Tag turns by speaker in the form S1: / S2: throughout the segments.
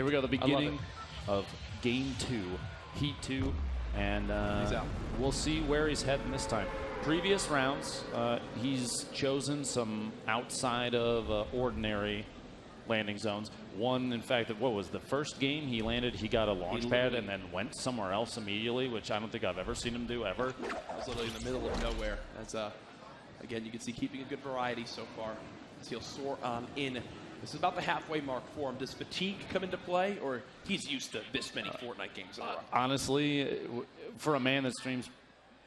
S1: we go, the beginning of Game 2, Heat 2, and we'll see where he's heading this time. Previous rounds, he's chosen some outside of ordinary landing zones. One, in fact, what was the first game he landed, he got a launch pad and then went somewhere else immediately, which I don't think I've ever seen him do, ever.
S2: I was literally in the middle of nowhere. That's, again, you can see keeping a good variety so far as he'll soar on in. This is about the halfway mark for him. Does fatigue come into play, or he's used to this many Fortnite games in a row?
S1: Honestly, for a man that streams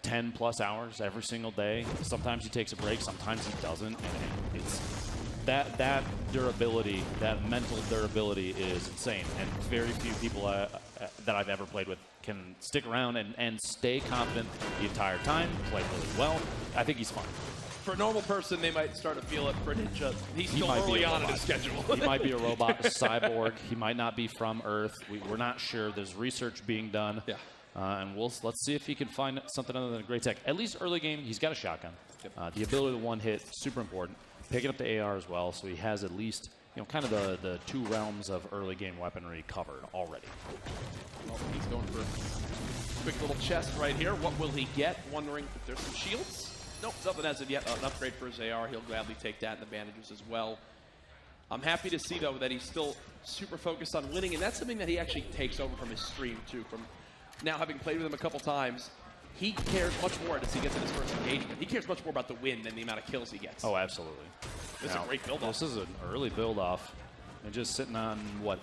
S1: 10+ hours every single day, sometimes he takes a break, sometimes he doesn't, and it's that durability, that mental durability is insane, and very few people that I've ever played with can stick around and stay confident the entire time, play really well. I think he's fine.
S2: For a normal person, they might start to feel it. For Ninja, he's still early on in his schedule.
S1: He might be a robot, a cyborg. He might not be from Earth. We're not sure. There's research being done.
S2: Yeah.
S1: And let's see if he can find something other than a great tech. At least early game, he's got a shotgun. Yep. The ability to one hit, super important. Picking up the AR as well, so he has at least, kind of the two realms of early game weaponry covered already.
S2: Well, he's going for a quick little chest right here. What will he get? Wondering if there's some shields. Nope, nothing as of yet. An upgrade for his AR. He'll gladly take that and the bandages as well. I'm happy to see, though, that he's still super focused on winning, and that's something that he actually takes over from his stream, too. From now having played with him a couple times, he cares much more as he gets in his first engagement. He cares much more about the win than the amount of kills he gets.
S1: Oh, absolutely.
S2: This is a great build-off.
S1: This is an early build-off. And just sitting on, what,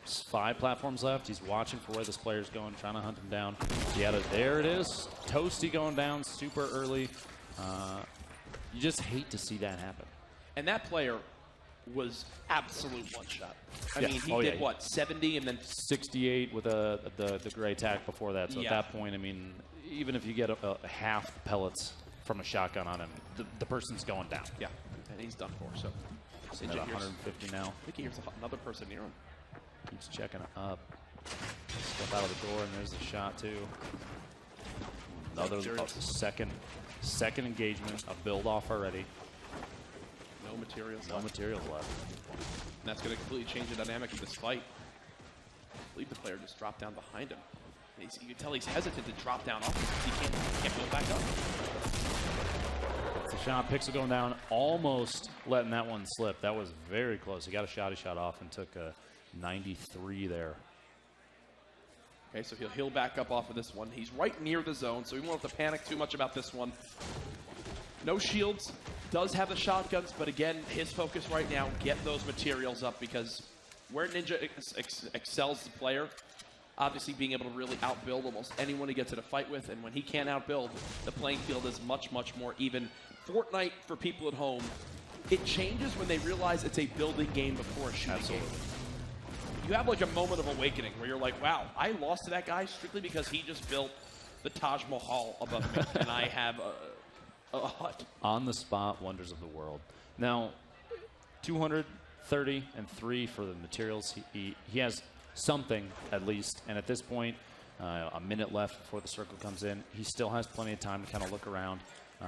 S1: 5 platforms left. He's watching for where this player's going, trying to hunt him down. Yeah, there it is. Toasty going down super early. You just hate to see that happen.
S2: And that player was absolute one-shot. I mean, he did, what, 70 and then
S1: 68 with the gray tack before that. So at that point, I mean, even if you get a half pellets from a shotgun on him, the person's going down.
S2: Yeah, and he's done for. So
S1: at 150 now.
S2: I think he hears another person near him.
S1: Keeps checking up. Step out of the door, and there's the shot too. Another second engagement, a build off already.
S2: No materials
S1: left. No materials left.
S2: And that's going to completely change the dynamic of this fight. I believe the player just dropped down behind him. You can tell he's hesitant to drop down off because he can't build back up.
S1: That's the shot. Pixel going down, almost letting that one slip. That was very close. He got a shot, he shot off and took a 93 there.
S2: Okay, so he'll heal back up off of this one. He's right near the zone, so we won't have to panic too much about this one. No shields, does have the shotguns, but again, his focus right now, get those materials up, because where Ninja excels the player, obviously being able to really outbuild almost anyone he gets in a fight with, and when he can't outbuild, the playing field is much, much more even. Fortnite, for people at home, it changes when they realize it's a building game before a shooting game. You have like a moment of awakening where you're like, wow, I lost to that guy strictly because he just built the Taj Mahal above me, and I have a hut.
S1: On the spot wonders of the world. Now, 230-3 for the materials. He has something at least, and at this point, a minute left before the circle comes in. He still has plenty of time to kind of look around.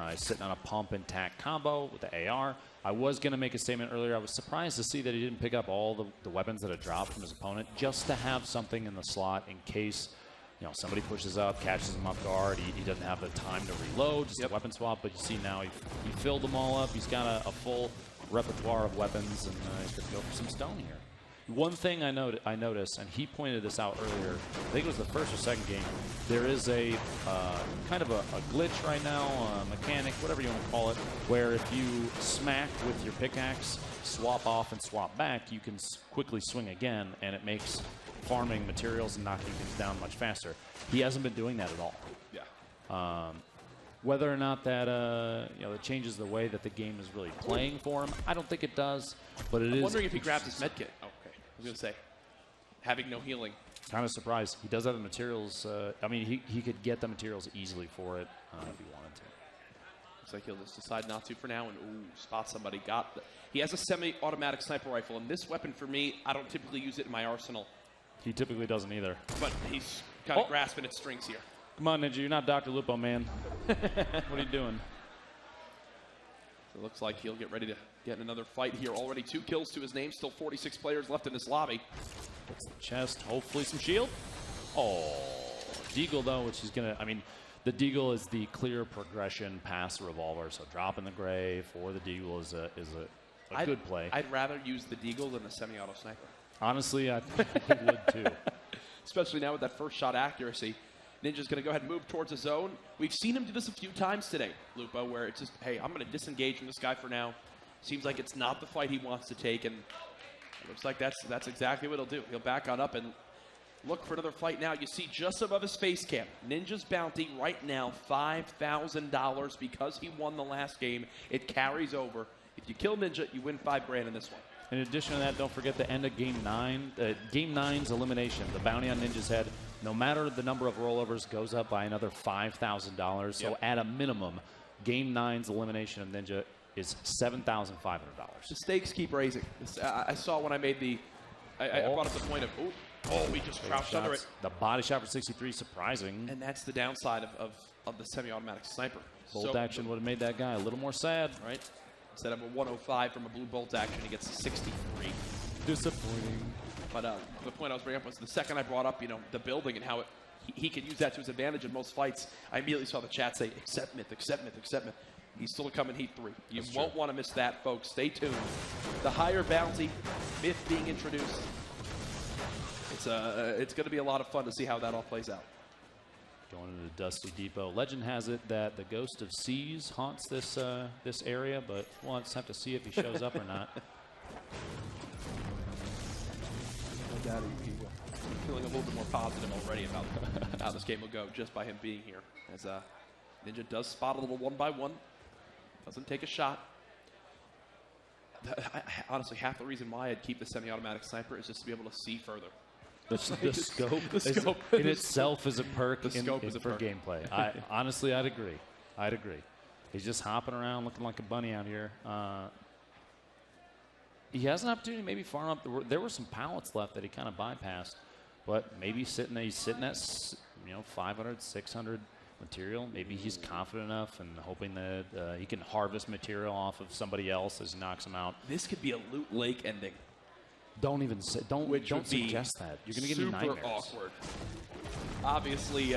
S1: He's sitting on a pump and tack combo with the AR. I was going to make a statement earlier. I was surprised to see that he didn't pick up all the weapons that had dropped from his opponent, just to have something in the slot in case somebody pushes up, catches him off guard. He doesn't have the time to reload, just a weapon swap. But you see now he filled them all up. He's got a full repertoire of weapons, and he could go for some stone here. One thing I noticed, and he pointed this out earlier, I think it was the first or second game, there is a kind of a glitch right now, a mechanic, whatever you want to call it, where if you smack with your pickaxe, swap off and swap back, you can quickly swing again, and it makes farming materials and knocking things down much faster. He hasn't been doing that at all.
S2: Yeah.
S1: Whether or not that it changes the way that the game is really playing for him, I don't think it does. But I'm
S2: wondering if he grabbed his medkit. Oh, okay. I was going to say, having no healing.
S1: Kind of surprised. He does have the materials. I mean, he could get the materials easily for it if he wanted to.
S2: Looks like he'll just decide not to for now and spot somebody. He has a semi-automatic sniper rifle, and this weapon for me, I don't typically use it in my arsenal.
S1: He typically doesn't either.
S2: But he's kind of grasping at strings here.
S1: Come on, Ninja, you're not Dr. Lupo, man. What are you doing?
S2: It looks like he'll get ready to get another fight here. Already 2 kills to his name. Still 46 players left in this lobby.
S1: Puts the chest, hopefully some shield. Oh, Deagle though, which is gonna, I mean, the Deagle is the clear progression past the Revolver. So dropping the Gray for the Deagle is a good play.
S2: I'd rather use the Deagle than the semi-auto sniper.
S1: Honestly, I would too.
S2: Especially now with that first shot accuracy. Ninja's going to go ahead and move towards the zone. We've seen him do this a few times today, Lupo, where it's just, hey, I'm going to disengage from this guy for now. Seems like it's not the fight he wants to take, and it looks like that's exactly what he'll do. He'll back on up and look for another fight now. You see just above his face cam, Ninja's bounty right now, $5,000 because he won the last game. It carries over. If you kill Ninja, you win $5 grand in this one.
S1: In addition to that, don't forget the end of Game 9. Game 9's elimination, the bounty on Ninja's head, no matter the number of rollovers, goes up by another $5,000. So at a minimum, Game 9's elimination of Ninja is $7,500.
S2: The stakes keep raising. I saw when I made the, I brought up the point of, we just crouched under it.
S1: The body shot for 63, surprising.
S2: And that's the downside of the semi-automatic sniper.
S1: Bolt action would have made that guy a little more sad, right?
S2: Instead of a 105 from a blue bolt action, he gets 63.
S1: Disappointing.
S2: But the point I was bringing up was the second I brought up, the building and how he could use that to his advantage in most fights, I immediately saw the chat say, accept myth, accept myth, accept myth. He's still coming Heat 3. You won't want to miss that, folks. Stay tuned. The higher bounty, myth being introduced. It's going to be a lot of fun to see how that all plays out.
S1: Going into Dusty Depot. Legend has it that the Ghost of Seas haunts this this area, but we'll just have to see if he shows up or not.
S2: No doubt he will. I'm feeling a little bit more positive already about how this game will go just by him being here. As Ninja does spot a little 1-by-1. Doesn't take a shot. Honestly, half the reason why I'd keep the semi-automatic sniper is just to be able to see further.
S1: The scope, in itself is a perk for gameplay. Honestly, I'd agree. He's just hopping around looking like a bunny out here. He has an opportunity maybe farm up. There were some pallets left that he kind of bypassed, but maybe he's sitting at 500, 600 material. Maybe he's confident enough and hoping that he can harvest material off of somebody else as he knocks him out.
S2: This could be a loot lake ending.
S1: Don't even say. Don't suggest that. You're going to give me nightmares.
S2: Super awkward. Obviously,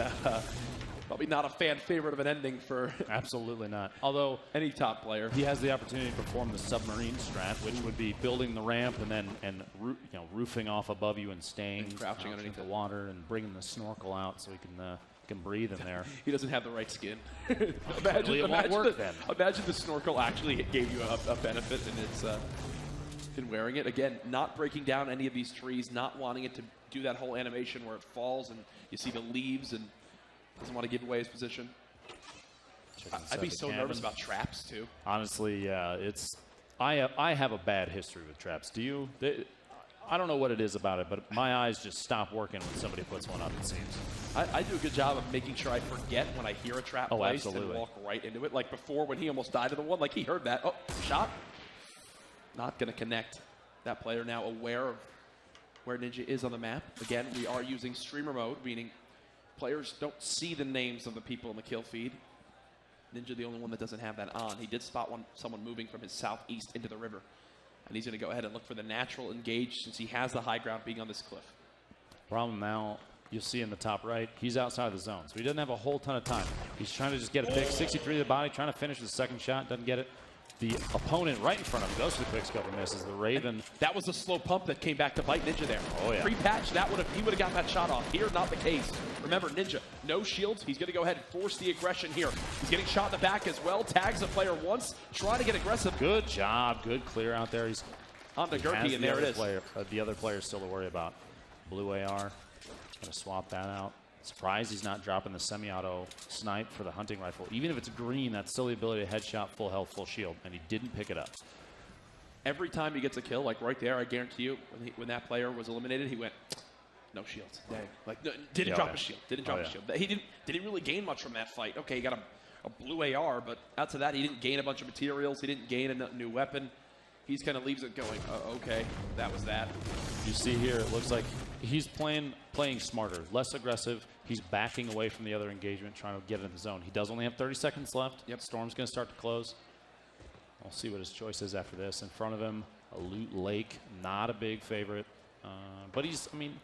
S2: probably not a fan favorite of an ending for
S1: absolutely not. Although
S2: any top player,
S1: he has the opportunity to perform the submarine strat, which would be building the ramp and then roofing off above you and staying
S2: and crouching underneath
S1: the water and bringing the snorkel out so he can breathe in there.
S2: He doesn't have the right skin.
S1: imagine
S2: the snorkel actually gave you a benefit, and it's. In wearing it. Again, not breaking down any of these trees, not wanting it to do that whole animation where it falls and you see the leaves and doesn't want to give away his position. I'd be so nervous about traps too.
S1: Honestly, I have a bad history with traps. Do you? I don't know what it is about it, but my eyes just stop working when somebody puts one up, it seems.
S2: I do a good job of making sure I forget when I hear a trap placed and walk right into it. Like before when he almost died to the one, like he heard that. Oh, shot. Not going to connect. That player now aware of where Ninja is on the map. Again, we are using streamer mode, meaning players don't see the names of the people in the kill feed. Ninja the only one that doesn't have that on. He did spot someone moving from his southeast into the river. And he's going to go ahead and look for the natural engage since he has the high ground being on this cliff.
S1: Problem now, you'll see in the top right, he's outside the zone. So he doesn't have a whole ton of time. He's trying to just get a pick. 63 to the body, trying to finish the second shot, doesn't get it. The opponent right in front of him goes to the quick scope and misses. The Raven.
S2: And that was a slow pump that came back to bite Ninja there.
S1: Oh, yeah.
S2: Pre-patch, he would have got that shot off. Here, not the case. Remember, Ninja, no shields. He's going to go ahead and force the aggression here. He's getting shot in the back as well. Tags the player once. Trying to get aggressive.
S1: Good job. Good clear out there. He's
S2: on the Gurkey, and there it is.
S1: The other player still to worry about. Blue AR. Going to swap that out. Surprised he's not dropping the semi-auto snipe for the hunting rifle. Even if it's green, that's still the ability to headshot, full health, full shield, and he didn't pick it up.
S2: Every time he gets a kill, like right there, I guarantee you, when that player was eliminated, he went, no shields. Dang. Like, didn't drop a shield. Didn't drop a shield. He didn't really gain much from that fight. Okay, he got a blue AR, but outside of that, he didn't gain a bunch of materials. He didn't gain a new weapon. He's kind of leaves it going, okay, that was that.
S1: You see here, it looks like he's playing smarter, less aggressive. He's backing away from the other engagement, trying to get into the zone. He does only have 30 seconds left.
S2: Yep.
S1: Storm's going to start to close. We'll see what his choice is after this. In front of him, a Loot Lake, not a big favorite. But he's, I mean,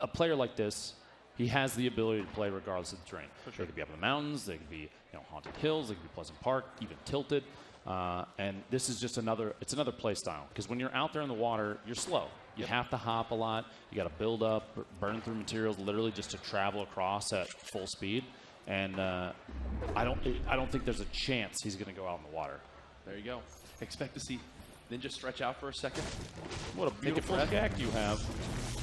S1: a player like this, he has the ability to play regardless of the terrain.
S2: For sure.
S1: They could be up in the mountains, they could be Haunted Hills, they could be Pleasant Park, even Tilted. And this is just another play style. Because when you're out there in the water, you're slow. You have to hop a lot. You got to build up, burn through materials, literally just to travel across at full speed. And I don't think there's a chance he's going to go out in the water.
S2: There you go. Expect to see Ninja stretch out for a second.
S1: What a beautiful jack you have.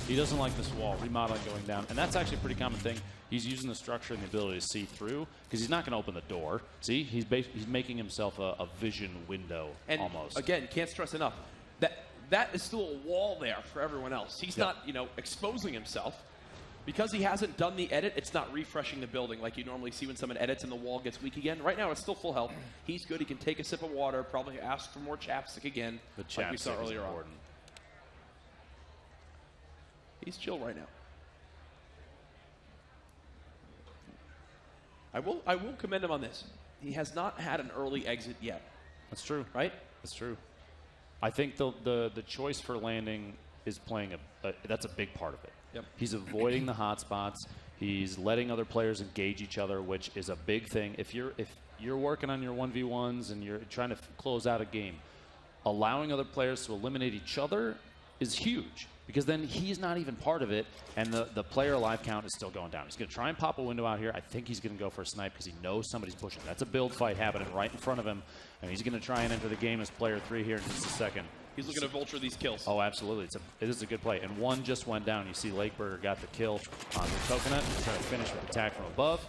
S1: He doesn't like this wall, remodeling going down. And that's actually a pretty common thing. He's using the structure and the ability to see through because he's not going to open the door. See, he's making himself a vision window
S2: and
S1: almost.
S2: Again, can't stress enough that is still a wall there for everyone else. He's not, exposing himself. Because he hasn't done the edit, it's not refreshing the building like you normally see when someone edits and the wall gets weak again. Right now, it's still full health. He's good. He can take a sip of water, probably ask for more chapstick again,
S1: the chapstick
S2: like we saw earlier
S1: is
S2: on.
S1: important.
S2: He's chill right now. I will commend him on this. He has not had an early exit yet.
S1: That's true.
S2: Right?
S1: That's true. I think the choice for landing is playing that's a big part of it.
S2: Yep.
S1: He's avoiding the hot spots. He's letting other players engage each other, which is a big thing. If you're working on your 1v1s and you're trying to close out a game, allowing other players to eliminate each other is huge because then he's not even part of it, and the player alive count is still going down. He's going to try and pop a window out here. I think he's going to go for a snipe because he knows somebody's pushing. That's a build fight happening right in front of him, and he's going to try and enter the game as player 3 here in just a second.
S2: He's looking to vulture these kills.
S1: Oh, absolutely. It is a good play. And one just went down. You see Lakeburger got the kill on the Coconut. He's trying to finish with attack from above.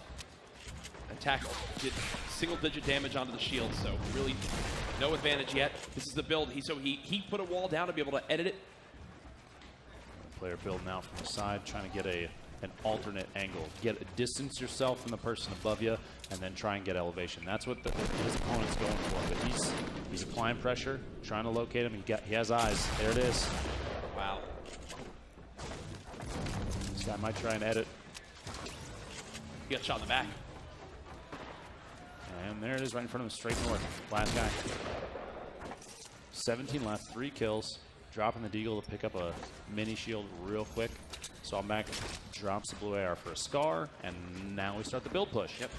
S2: Attack, get single-digit damage onto the shield, so really no advantage yet. This is the build. He put a wall down to be able to edit it.
S1: Player building out from the side, trying to get an alternate angle. Distance yourself from the person above you, and then try and get elevation. That's what his opponent's going for. But he's applying pressure, trying to locate him. He has eyes. There it is.
S2: Wow.
S1: This guy might try and edit.
S2: He got shot in the back.
S1: And there it is, right in front of him, straight north. Last guy. 17 left, 3 kills. Dropping the deagle to pick up a mini shield real quick. Sawback drops the blue AR for a scar, and now we start the build push.
S2: Yep.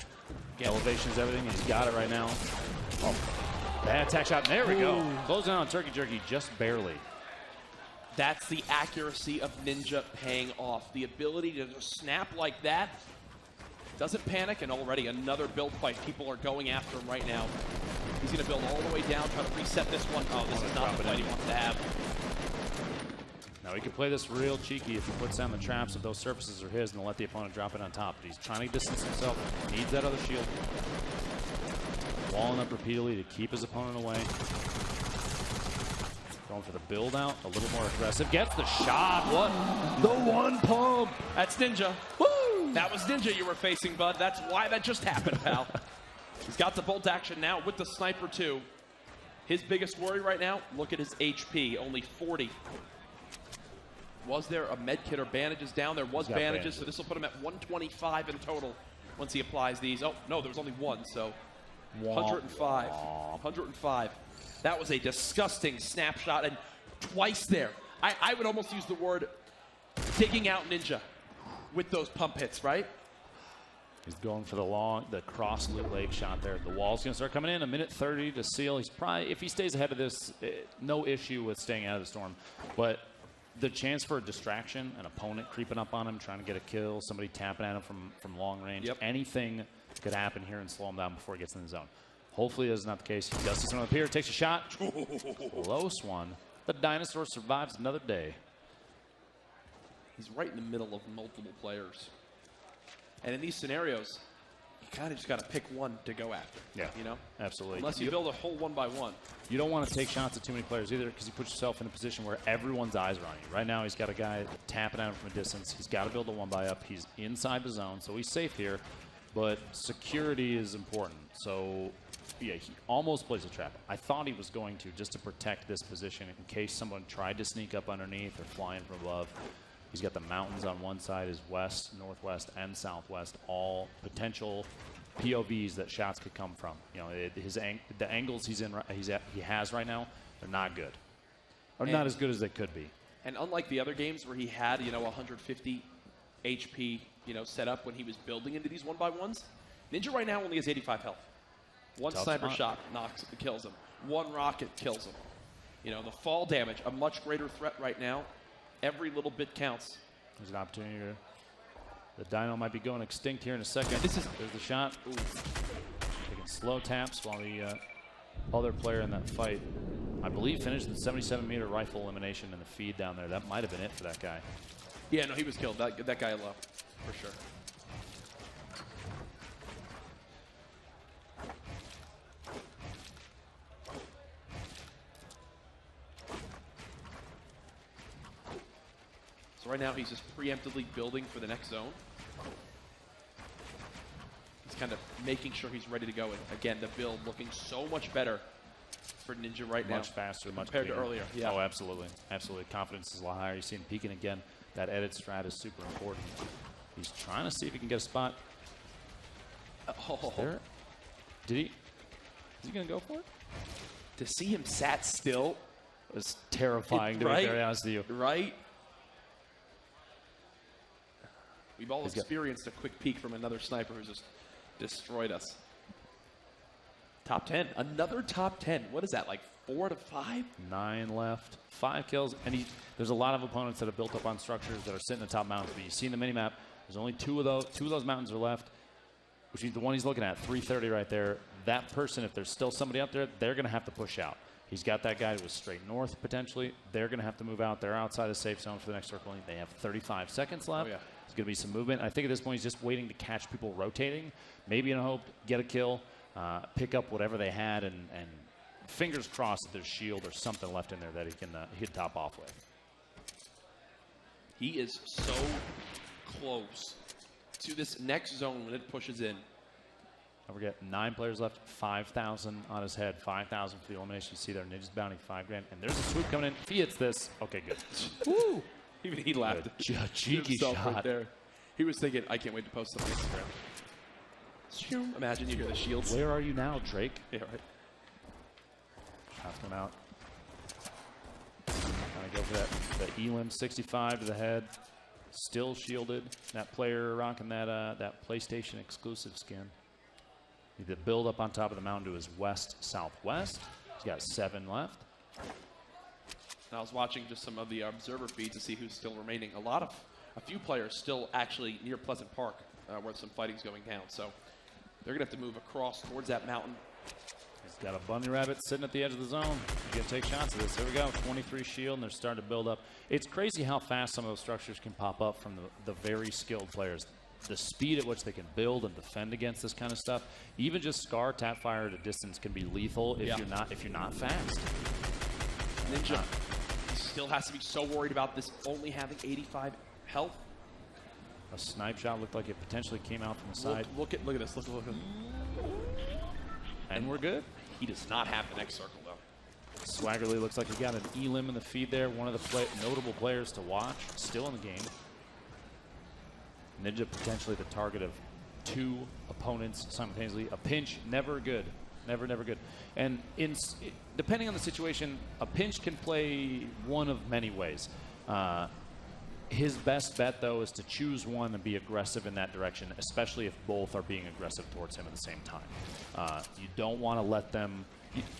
S1: Elevation is everything. He's got it right now. Oh, bad attack shot. There we go. Closing on Turkey Jerky just barely.
S2: That's the accuracy of Ninja paying off. The ability to just snap like that. Doesn't panic, and already another build fight. People are going after him right now. He's going to build all the way down, try to reset this one. Oh, this is not the fight he wants to have.
S1: Now he can play this real cheeky if he puts down the traps if those surfaces are his and let the opponent drop it on top. But he's trying to distance himself. Needs that other shield. Walling up repeatedly to keep his opponent away. Going for the build out, a little more aggressive. Gets the shot. What? The one pump.
S2: That's Ninja. Woo! That was Ninja you were facing, bud. That's why that just happened, pal. He's got the bolt action now with the sniper too. His biggest worry right now, look at his HP, only 40. Was there a med kit or bandages down? There was bandages, so this will put him at 125 in total once he applies these. Oh, no, there was only one, so 105. 105. That was a disgusting snapshot, and twice there. I would almost use the word digging out Ninja with those pump hits, right?
S1: He's going for the cross Loot Lake shot there. The wall's going to start coming in. 1:30 to seal. He's probably, if he stays ahead of this, no issue with staying out of the storm. But the chance for a distraction, an opponent creeping up on him, trying to get a kill, somebody tapping at him from long range, anything could happen here and slow him down before he gets in the zone. Hopefully that's not the case. He does see someone up here, takes a shot. Close one. The dinosaur survives another day.
S2: He's right in the middle of multiple players. And in these scenarios, you kind of just got to pick one to go after.
S1: Yeah,
S2: you know?
S1: Absolutely.
S2: Unless you build a whole one by one.
S1: You don't want to take shots at too many players either because you put yourself in a position where everyone's eyes are on you. Right now, he's got a guy tapping at him from a distance. He's got to build a one-by-up. He's inside the zone, so he's safe here. But security is important. So, yeah, he almost plays a trap. I thought he was going to just to protect this position in case someone tried to sneak up underneath or fly in from above. He's got the mountains on one side, his west, northwest, and southwest, all potential POVs that shots could come from. You know, the angles he has right now, they're not good, or not as good as they could be.
S2: And unlike the other games where he had 150 HP set up when he was building into these 1x1s, Ninja right now only has 85 health. One
S1: Tough
S2: sniper
S1: spot.
S2: shot kills him. One rocket kills him. The fall damage, a much greater threat right now. Every little bit counts.
S1: There's an opportunity here. The Dino might be going extinct here in a second. There's the shot. Ooh. Taking slow taps while the other player in that fight, I believe, finished the 77-meter rifle elimination in the feed down there. That might have been it for that guy.
S2: Yeah, no, he was killed. That guy left, for sure. So right now he's just preemptively building for the next zone. He's kind of making sure he's ready to go. And again, the build looking so much better for Ninja right now.
S1: Much faster, much
S2: compared to
S1: cleaner.
S2: earlier. Yeah.
S1: Oh, absolutely. Absolutely. Confidence is a lot higher. You see him peeking again. That edit strat is super important. He's trying to see if he can get a spot.
S2: Oh.
S1: There. Is he going to go for it?
S2: To see him sat still
S1: was terrifying, to
S2: right?
S1: be very honest with you.
S2: Right? We've all experienced a quick peek from another sniper who's just destroyed us. Top 10. Another top 10. What is that, like 4 to 5?
S1: 9 left. 5 kills. And there's a lot of opponents that have built up on structures that are sitting in the top mountains. But you see in the mini-map, there's only 2 of those. 2 of those mountains are left, which means the one he's looking at, 330 right there. That person, if there's still somebody up there, they're going to have to push out. He's got that guy who was straight north, potentially. They're going to have to move out. They're outside the safe zone for the next circle. They have 35 seconds left.
S2: Oh, yeah.
S1: There's going to be some movement. I think at this point he's just waiting to catch people rotating, maybe in a hope, get a kill, pick up whatever they had, and fingers crossed that there's shield or something left in there that he can top off with.
S2: He is so close to this next zone when it pushes in.
S1: Don't forget, 9 players left, 5,000 on his head, 5,000 for the elimination. You see there, Ninja's bounty, $5 grand. And there's a swoop coming in. If he hits this, okay, good.
S2: Woo! Even he laughed.
S1: A cheeky shot.
S2: Right there. He was thinking, I can't wait to post something on Instagram. Imagine you hear the shields.
S1: Where are you now, Drake?
S2: Yeah, right.
S1: Shots coming out. Trying to go for that Elim 65 to the head. Still shielded. That player rocking that PlayStation exclusive skin. Need to build up on top of the mountain to his west-southwest. He's got 7 left.
S2: And I was watching just some of the observer feeds to see who's still remaining. A few players still actually near Pleasant Park where some fighting's going down. So they're going to have to move across towards that mountain.
S1: He's got a bunny rabbit sitting at the edge of the zone. He's going to take shots of this. Here we go. 23 shield, and they're starting to build up. It's crazy how fast some of those structures can pop up from the very skilled players. The speed at which they can build and defend against this kind of stuff. Even just Scar tap fire at a distance can be lethal if you're not fast.
S2: Ninja still has to be so worried about this only having 85 health.
S1: A snipe shot looked like it potentially came out from the side.
S2: Look at this. Look.
S1: And we're good.
S2: He does not have the next circle though.
S1: Swaggerly looks like he got an Elim in the feed there. One of the notable players to watch. Still in the game. Ninja potentially the target of 2 opponents simultaneously. A pinch, never good. Never good. And depending on the situation, a pinch can play one of many ways. His best bet, though, is to choose one and be aggressive in that direction, especially if both are being aggressive towards him at the same time. You don't want to let them.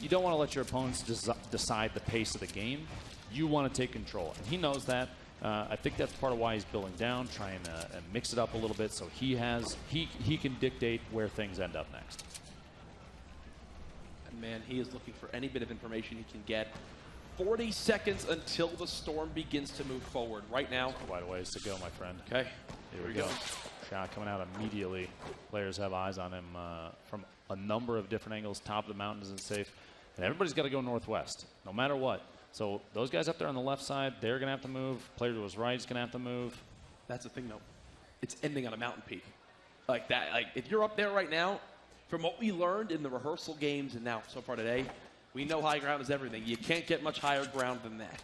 S1: You don't want to let your opponents decide the pace of the game. You want to take control, and he knows that. I think that's part of why he's building down, trying to mix it up a little bit, so he can dictate where things end up next.
S2: And man, he is looking for any bit of information he can get. 40 seconds until the storm begins to move forward. Right now,
S1: quite a ways to go, my friend.
S2: Okay,
S1: here we go. Shot coming out immediately. Players have eyes on him from a number of different angles. Top of the mountain isn't safe, and everybody's got to go northwest, no matter what. So those guys up there on the left side, they're going to have to move. Player to his right is going to have to move.
S2: That's the thing, though. It's ending on a mountain peak. Like that. Like if you're up there right now, from what we learned in the rehearsal games and now so far today, we know high ground is everything. You can't get much higher ground than that.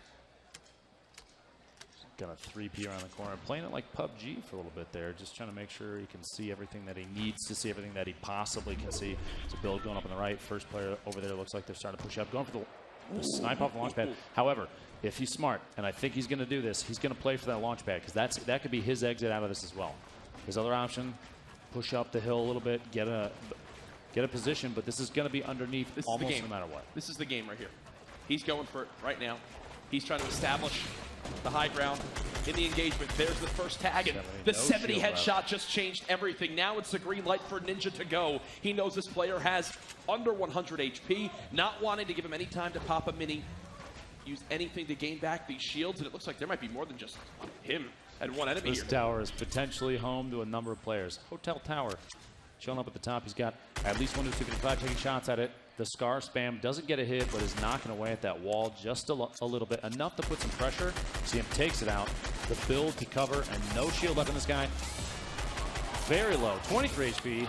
S1: Got a 3P around the corner. Playing it like PUBG for a little bit there. Just trying to make sure he can see everything that he needs to see, everything that he possibly can see. It's a build going up on the right. First player over there looks like they're starting to push up. Going for the snipe off the launch pad. However, if he's smart, and I think he's going to do this, he's going to play for that launch pad because that could be his exit out of this as well. His other option, push up the hill a little bit, get a position, but this is going to be underneath almost no matter what.
S2: This is the game right here. He's going for it right now. He's trying to establish the high ground in the engagement. There's the first tag, and the 70 headshot just changed everything. Now it's the green light for Ninja to go. He knows this player has under 100 HP, not wanting to give him any time to pop a mini, use anything to gain back these shields, and it looks like there might be more than just him and one enemy
S1: this
S2: here.
S1: This tower is potentially home to a number of players. Hotel Tower showing up at the top. He's got at least 1 to 255 taking shots at it. The Scar spam doesn't get a hit, but is knocking away at that wall just a little bit. Enough to put some pressure. See him takes it out. The build to cover, and no shield left on this guy. Very low, 23 HP. Ooh.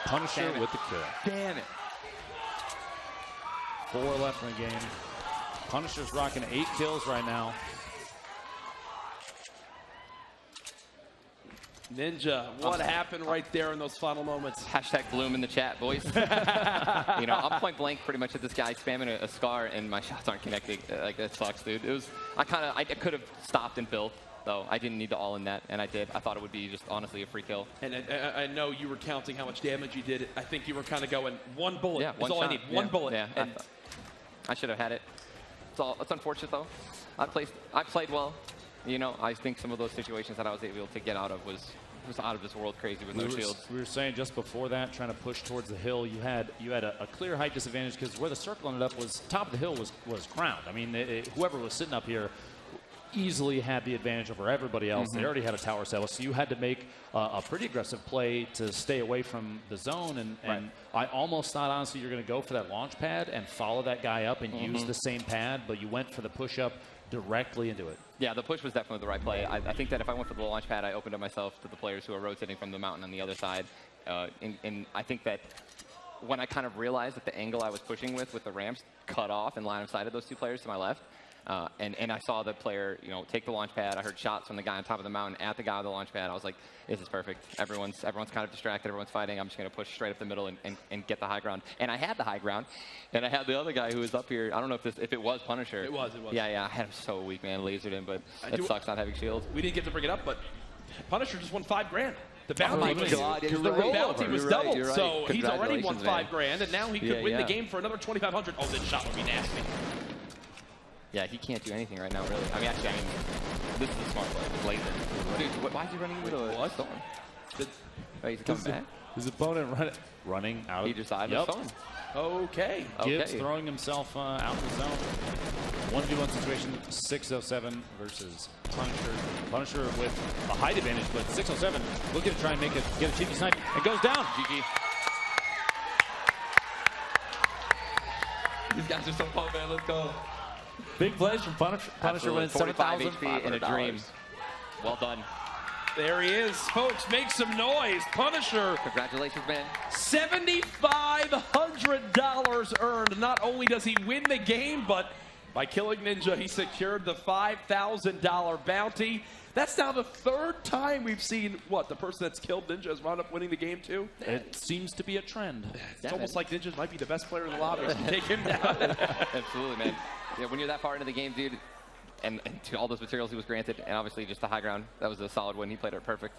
S1: Punisher with the kill.
S2: Damn it.
S1: 4 left in the game. Punisher's rocking 8 kills right now.
S2: Ninja, what happened right there in those final moments?
S3: Hashtag bloom in the chat, boys. You know, I'm point blank pretty much at this guy spamming a Scar, and my shots aren't connecting. Like, that sucks, dude. It was, I could have stopped and built, though. I didn't need the all in net, and I did. I thought it would be just honestly a free kill.
S2: And I know you were counting how much damage you did. I think you were kind of going, 1 bullet.
S3: Yeah,
S2: That's all
S3: shot.
S2: I need. 1 bullet.
S3: Yeah,
S2: and
S3: I should have had it. It's unfortunate, though. I played well. You know, I think some of those situations that I was able to get out of was out of this world crazy with no shields.
S1: We were saying just before that, trying to push towards the hill, you had a clear height disadvantage because where the circle ended up was top of the hill was crowned. I mean, whoever was sitting up here easily had the advantage over everybody else. They already had a tower set, so you had to make a pretty aggressive play to stay away from the zone. And I almost thought, honestly, you're going to go for that launch pad and follow that guy up and use the same pad, but you went for the push-up directly into it.
S3: Yeah, the push was definitely the right play. I think that if I went for the launch pad, I opened up myself to the players who are rotating from the mountain on the other side. And I think that when I kind of realized that the angle I was pushing with the ramps cut off and line of sight of those 2 players to my left, and I saw the player, you know, take the launch pad. I heard shots from the guy on top of the mountain at the guy on the launch pad. I was like, this is perfect. Everyone's kind of distracted. Everyone's fighting. I'm just going to push straight up the middle and get the high ground. And I had the high ground. And I had the other guy who was up here. I don't know if it was Punisher.
S2: It was.
S3: Yeah. I had him so weak, man. Lasered him, but it sucks not having shield.
S2: We didn't get to bring it up, but Punisher just won $5 grand. The bounty was doubled,
S3: right.
S2: So he's already won $5 grand, and now he could win the game for another 2,500. Oh, this shot would be nasty.
S3: Yeah, he can't do anything right now, really. I mean, this is a smart play. Laser. Dude, why is he running into the storm? He's coming back.
S1: His opponent running out.
S3: He decided to storm.
S2: Okay.
S1: Gibbs throwing himself out of the zone. 1v1 situation, 607 versus Punisher. Punisher with a height advantage, but 607 looking to try and get a cheeky snipe. It goes down. GG.
S3: These guys are so pumped, man. Let's go.
S1: Big plays from Punisher. Punisher wins
S3: 45 HP in a dream. Well done.
S2: There he is, folks. Make some noise. Punisher.
S3: Congratulations, man.
S2: $7,500 earned. Not only does he win the game, but by killing Ninja, he secured the $5,000 bounty. That's now the 3rd time we've seen, the person that's killed Ninja has wound up winning the game, too?
S1: It seems to be a trend.
S2: It's almost like Ninja might be the best player in the lobby. Take him down.
S3: Absolutely, man. Yeah, when you're that far into the game, dude, and to all those materials he was granted, and obviously just the high ground, that was a solid win. He played it perfect.